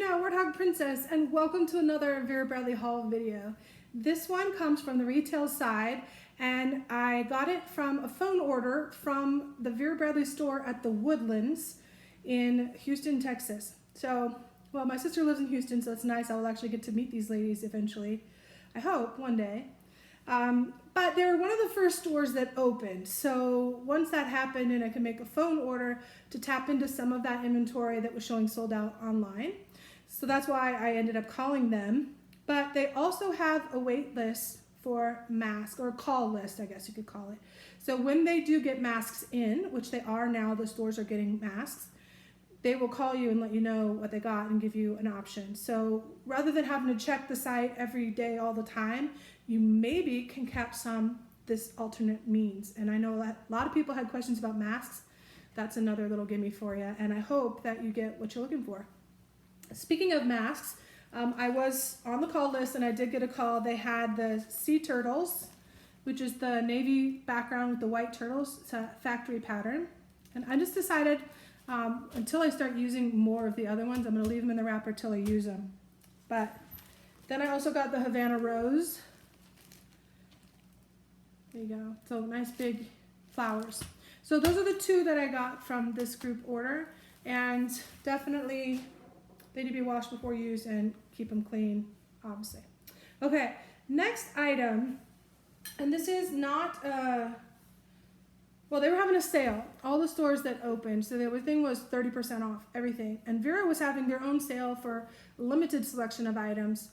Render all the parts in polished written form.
Vera, Warthog Princess, and welcome to another Vera Bradley haul video. This one comes from the retail side, and I got it from a phone order from the Vera Bradley store at the Woodlands in Houston, Texas. So, well, my sister lives in Houston, so it's nice. I will actually get to meet these ladies eventually. I hope one day. But they were one of the first stores that opened. So once that happened and I could make a phone order to tap into some of that inventory that was showing sold out online. So that's why I ended up calling them. But they also have a wait list for masks, or call list, I guess you could call it. So when they do get masks in, which they are now, the stores are getting masks, they will call you and let you know what they got and give you an option. So rather than having to check the site every day all the time, you maybe can catch this alternate means. And I know a lot of people had questions about masks. That's another little gimme for you. And I hope that you get what you're looking for. Speaking of masks, I was on the call list and I did get a call. They had the sea turtles, which is the navy background with the white turtles. It's a factory pattern. And I just decided until I start using more of the other ones, I'm going to leave them in the wrapper till I use them. But then I also got the Havana Rose. There you go. So nice big flowers. So those are the two that I got from this group order, and definitely they need to be washed before used and keep them clean, obviously. Okay, next item, and this is not well, they were having a sale. All the stores that opened, so everything was 30% off, everything. And Vera was having their own sale for a limited selection of items.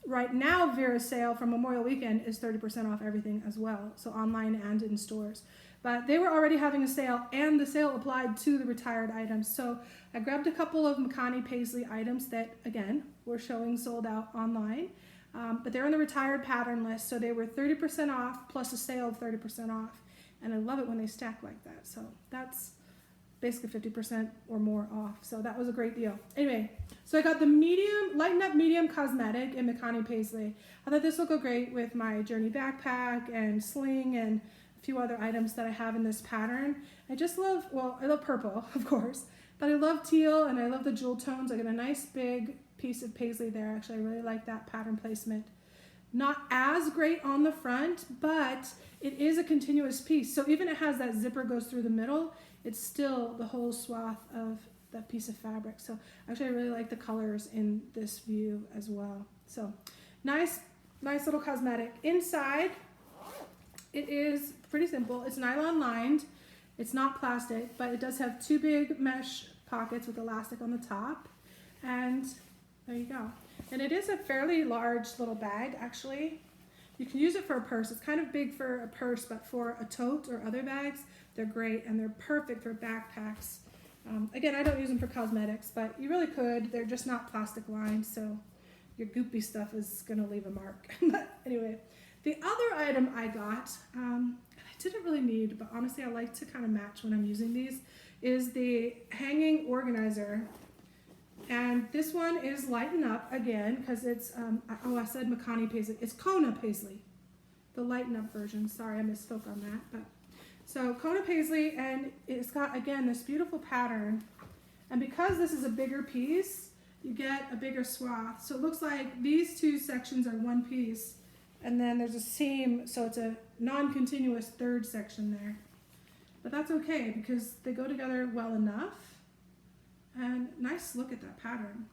Right now, Vera's sale for Memorial Weekend is 30% off everything as well, so online and in stores. But they were already having a sale, and the sale applied to the retired items. So I grabbed a couple of McConney Paisley items that, again, were showing sold out online. But they're on the retired pattern list, so they were 30% off plus a sale of 30% off. And I love it when they stack like that. So that's basically 50% or more off. So that was a great deal. Anyway, so I got the medium, lighten up medium cosmetic in McConney Paisley. I thought this will go great with my Journey backpack and sling and a few other items that I have in this pattern. I just love, well, I love purple, of course, but I love teal and I love the jewel tones. I got a nice big piece of paisley there. Actually, I really like that pattern placement. Not as great on the front, but it is a continuous piece. So even it has that zipper goes through the middle, it's still the whole swath of that piece of fabric. So actually I really like the colors in this view as well. So nice little cosmetic. Inside, it is pretty simple. It's nylon lined. It's not plastic, but it does have two big mesh pockets with elastic on the top. And there you go. And it is a fairly large little bag, actually. You can use it for a purse. It's kind of big for a purse, but for a tote or other bags, they're great, and they're perfect for backpacks. Again, I don't use them for cosmetics, but you really could. They're just not plastic lined, so your goopy stuff is going to leave a mark. But anyway, the other item I got, and I didn't really need, but honestly I like to kind of match when I'm using these, is the hanging organizer. And this one is Lighten Up again, because it's, I said McConney Paisley. It's Kona Paisley, the Lighten Up version. Sorry, I misspoke on that. But so Kona Paisley, and it's got, again, this beautiful pattern. And because this is a bigger piece, you get a bigger swath. So it looks like these two sections are one piece, and then there's a seam, so it's a non-continuous third section there. But that's okay, because they go together well enough. And nice look at that pattern.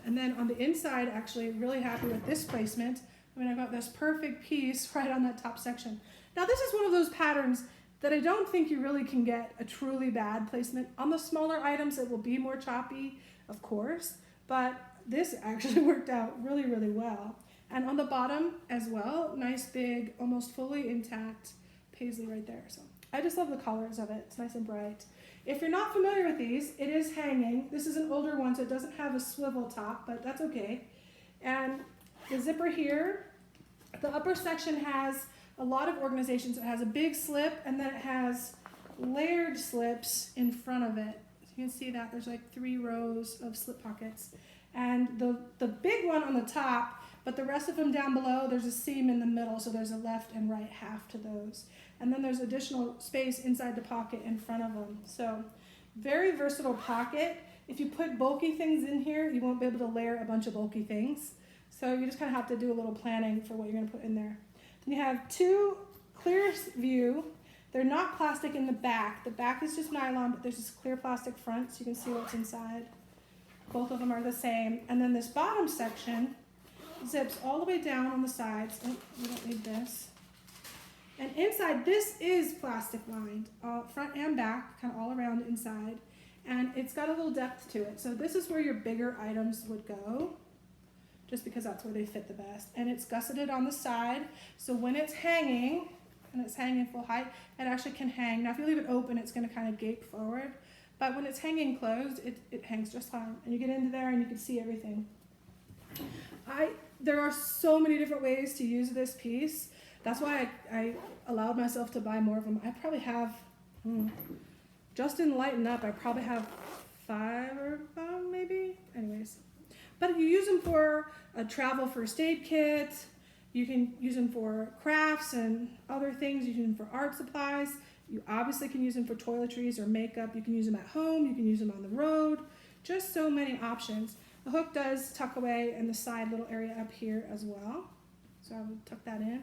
And then on the inside, actually really happy with this placement. I mean, I got this perfect piece right on that top section. Now this is one of those patterns that I don't think you really can get a truly bad placement. On the smaller items, it will be more choppy, of course, but this actually worked out really, really well. And on the bottom as well, nice big, almost fully intact paisley right there. So I just love the colors of it. It's nice and bright. If you're not familiar with these, it is hanging. This is an older one, so it doesn't have a swivel top, but that's okay. And the zipper here, the upper section has a lot of organizations. It has a big slip, and then it has layered slips in front of it. So you can see that there's like 3 rows of slip pockets. And the big one on the top, but the rest of them down below, there's a seam in the middle, so there's a left and right half to those. And then there's additional space inside the pocket in front of them. So very versatile pocket. if you put bulky things in here, you won't be able to layer a bunch of bulky things. So you just kind of have to do a little planning for what you're going to put in there. Then you have two clear view. They're not plastic in the back. The back is just nylon, but there's this clear plastic front so you can see what's inside. Both of them are the same. And then this bottom section zips all the way down on the sides. Oh, we don't need this. And inside, this is plastic lined, front and back, kind of all around inside. And it's got a little depth to it. So this is where your bigger items would go, just because that's where they fit the best. And it's gusseted on the side, so when it's hanging, and it's hanging full height, it actually can hang. Now if you leave it open, it's gonna kind of gape forward. But when it's hanging closed, it hangs just fine. And you get into there and you can see everything. There are so many different ways to use this piece. That's why I allowed myself to buy more of them. I probably have, just in Lighten Up, I probably have 5 or maybe. Anyways. But you use them for a travel first aid kit. You can use them for crafts and other things. You can use them for art supplies. You obviously can use them for toiletries or makeup. You can use them at home. You can use them on the road. Just so many options. The hook does tuck away in the side little area up here as well. So I would tuck that in.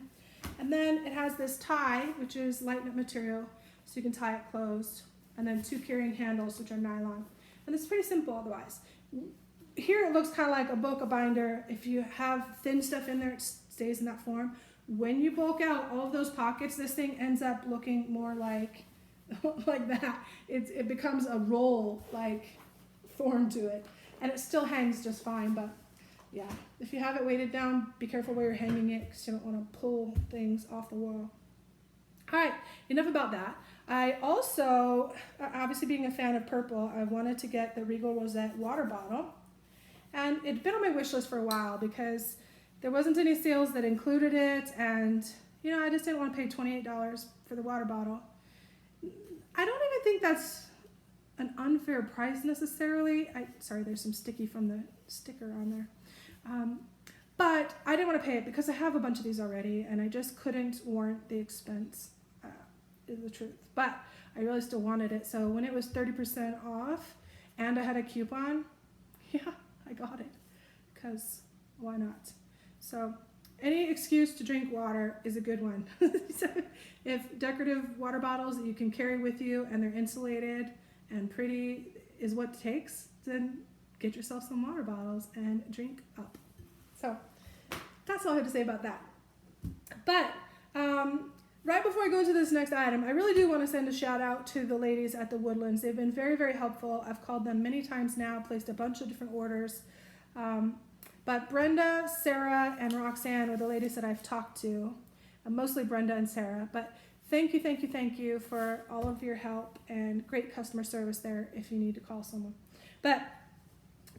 And then it has this tie, which is Lighten Up material, so you can tie it closed. And then 2 carrying handles, which are nylon. And it's pretty simple otherwise. Here it looks kind of like a bokeh binder. If you have thin stuff in there, it stays in that form. When you bulk out all of those pockets, this thing ends up looking more like like that. It becomes a roll-like form to it. And it still hangs just fine, but yeah. If you have it weighted down, be careful where you're hanging it because you don't want to pull things off the wall. All right, enough about that. I also, obviously being a fan of purple, I wanted to get the Regal Rosette water bottle. And it'd been on my wish list for a while because there wasn't any sales that included it, and you know, I just didn't want to pay $28 for the water bottle. I don't even think that's an unfair price necessarily. Sorry, there's some sticky from the sticker on there. But I didn't want to pay it because I have a bunch of these already, and I just couldn't warrant the expense, is the truth. But I really still wanted it, so when it was 30% off and I had a coupon, yeah, I got it, because why not? So any excuse to drink water is a good one. So if decorative water bottles that you can carry with you and they're insulated and pretty is what it takes, then get yourself some water bottles and drink up. So that's all I have to say about that. But right before I go to this next item, I really do want to send a shout out to the ladies at the Woodlands. They've been very, very helpful. I've called them many times now, placed a bunch of different orders. But Brenda, Sarah, and Roxanne are the ladies that I've talked to, mostly Brenda and Sarah. But thank you, thank you, thank you for all of your help and great customer service there if you need to call someone. But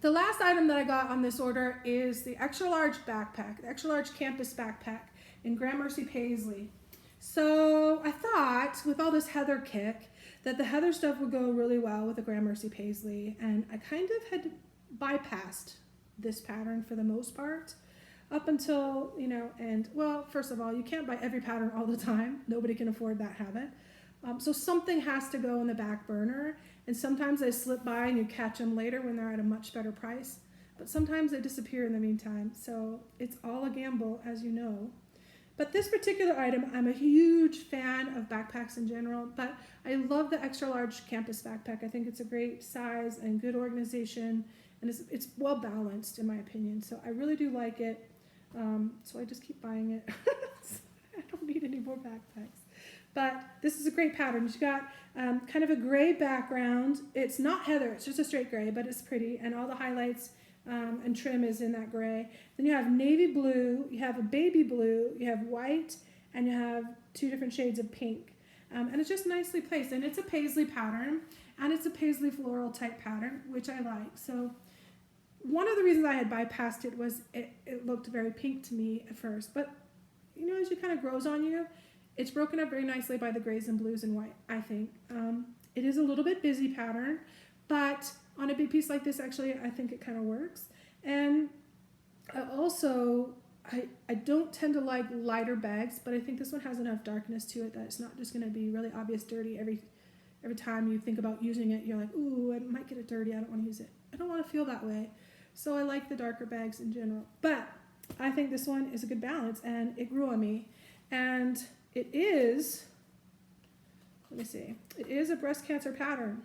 the last item that I got on this order is the extra large backpack, the extra large campus backpack in Gramercy Paisley. So I thought with all this heather kick that the heather stuff would go really well with the Gramercy Paisley, and I kind of had bypassed this pattern for the most part up until, you know, and well, first of all, you can't buy every pattern all the time. Nobody can afford that habit. So something has to go in the back burner, and sometimes they slip by and you catch them later when they're at a much better price, but sometimes they disappear in the meantime. So it's all a gamble, as you know. But this particular item, I'm a huge fan of backpacks in general, but I love the extra large campus backpack. I think it's a great size and good organization, and it's well balanced in my opinion. So I really do like it. So I just keep buying it. I don't need any more backpacks. But this is a great pattern. You've got kind of a gray background. It's not heather, it's just a straight gray, but it's pretty, and all the highlights and trim is in that gray. Then you have navy blue, you have a baby blue, you have white, and you have 2 different shades of pink. And it's just nicely placed. And it's a paisley pattern, and it's a paisley floral type pattern, which I like. So one of the reasons I had bypassed it was it looked very pink to me at first. But, you know, as it kind of grows on you, it's broken up very nicely by the grays and blues and white, I think. It is a little bit busy pattern, but on a big piece like this, actually, I think it kind of works. And I don't tend to like lighter bags, but I think this one has enough darkness to it that it's not just going to be really obvious dirty every time you think about using it, you're like, ooh, I might get it dirty. I don't want to use it. I don't want to feel that way. So I like the darker bags in general. But I think this one is a good balance, and it grew on me. And it is, let me see, it is a breast cancer pattern,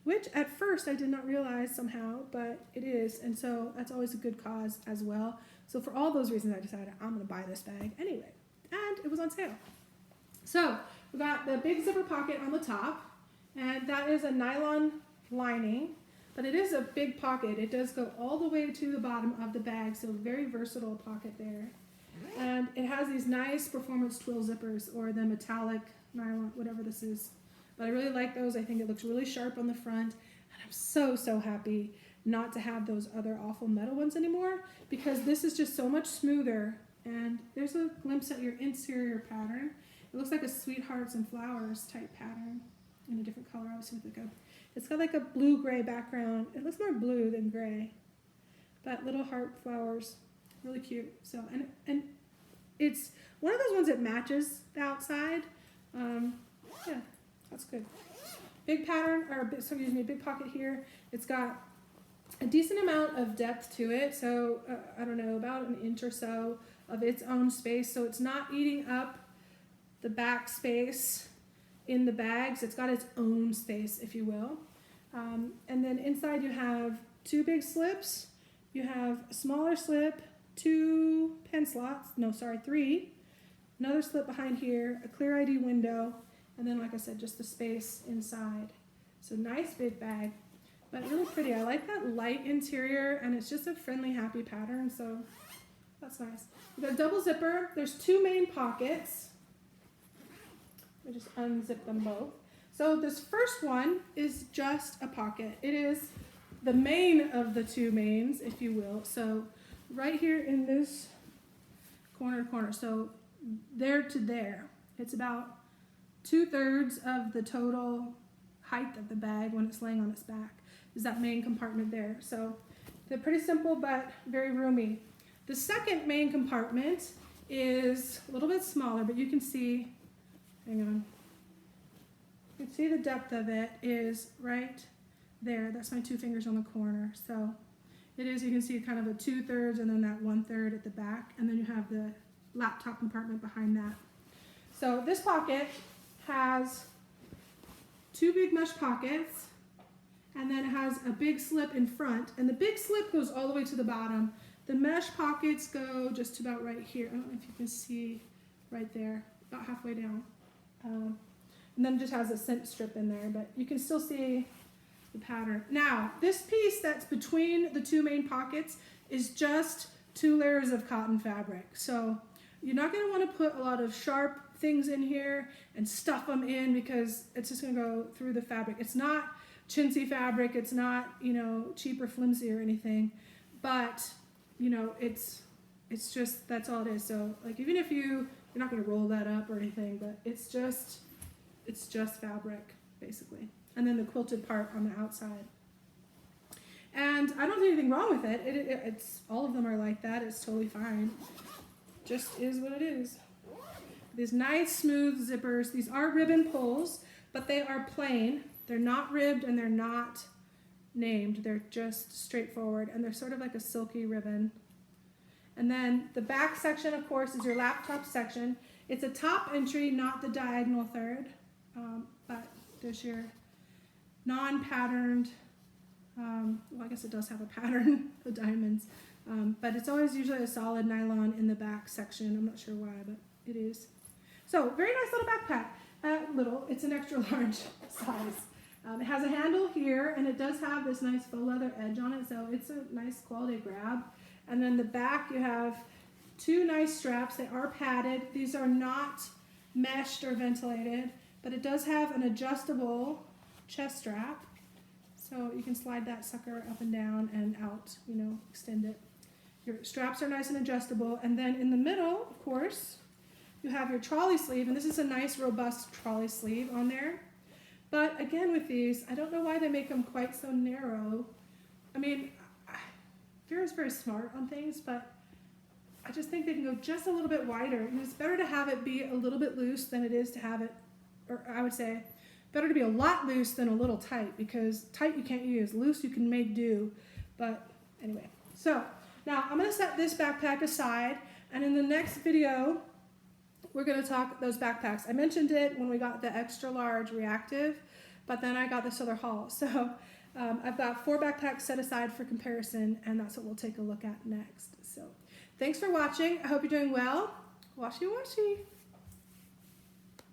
which at first I did not realize somehow, but it is. And so that's always a good cause as well. So for all those reasons, I decided I'm going to buy this bag anyway. And it was on sale. So we got the big zipper pocket on the top, and that is a nylon lining, but it is a big pocket. It does go all the way to the bottom of the bag, so very versatile pocket there. And it has these nice performance twill zippers, or the metallic nylon, whatever this is. But I really like those. I think it looks really sharp on the front, and I'm so, so happy not to have those other awful metal ones anymore, because this is just so much smoother. And there's a glimpse at your interior pattern. It looks like a sweethearts and flowers type pattern in a different color. Obviously, it's got like a blue-gray background. It looks more blue than gray, but little heart flowers, really cute. So and it's one of those ones that matches the outside. Yeah, that's good. Big pattern, or excuse me, big pocket here. It's got a decent amount of depth to it. So I don't know, about an inch or so of its own space. So it's not eating up the back space in the bags. It's got its own space, if you will. And then inside you have two big slips. You have a smaller slip, two pen slots, three. Another slip behind here, a clear ID window, and then, like I said, just the space inside. So nice big bag, but really pretty. I like that light interior, and it's just a friendly, happy pattern, so that's nice. We've got a double zipper. There's two main pockets. We just unzip them both. So this first one is just a pocket. It is the main of the two mains, if you will. So right here in this corner to corner, so there to there, it's about 2/3 of the total height of the bag when it's laying on its back, is that main compartment there. So they're pretty simple but very roomy. The second main compartment is a little bit smaller, but you can see, hang on, you can see the depth of it is right there. That's my two fingers on the corner. So it is, you can see kind of a 2/3 and then that 1/3 at the back, and then you have the laptop compartment behind that. So this pocket has two big mesh pockets, and then it has a big slip in front, and the big slip goes all the way to the bottom. The mesh pockets go just about right here. I don't know if you can see right there, about halfway down. And then it just has a scent strip in there, but you can still see the pattern. Now, this piece that's between the two main pockets is just 2 layers of cotton fabric. So you're not going to want to put a lot of sharp things in here and stuff them in, because it's just going to go through the fabric. It's not chintzy fabric. It's not, cheap or flimsy or anything, but it's just, that's all it is. So like, even if you're not going to roll that up or anything, but it's just fabric basically. And then the quilted part on the outside. And I don't see anything wrong with it. It's all of them are like that. It's totally fine. Just is what it is. These nice smooth zippers. These are ribbon pulls, but they are plain. They're not ribbed and they're not named. They're just straightforward, and they're sort of like a silky ribbon. And then the back section, of course, is your laptop section. It's a top entry, not the diagonal third, but there's your non-patterned, I guess it does have a pattern, the diamonds, but it's always usually a solid nylon in the back section. I'm not sure why, but it is. So very nice little backpack. It's an extra large size. It has a handle here, and it does have this nice faux leather edge on it, so it's a nice quality grab. And then the back, you have 2 nice straps. They are padded. These are not meshed or ventilated, but it does have an adjustable chest strap, so you can slide that sucker up and down and out, extend it. Your straps are nice and adjustable. And then in the middle, of course, you have your trolley sleeve, and this is a nice robust trolley sleeve on there. But again, with these, I don't know why they make them quite so narrow. I mean, Vera's very smart on things, but I just think they can go just a little bit wider. And it's better to have it be a little bit loose than it is to have it, or I would say, Better to be a lot loose than a little tight, because tight you can't use, loose you can make do. But anyway, so now I'm going to set this backpack aside, and in the next video we're going to talk those backpacks. I mentioned it when we got the extra large reactive, but then I got this other haul. So I've got 4 backpacks set aside for comparison, and that's what we'll take a look at next. So thanks for watching. I hope you're doing well. Washy washy.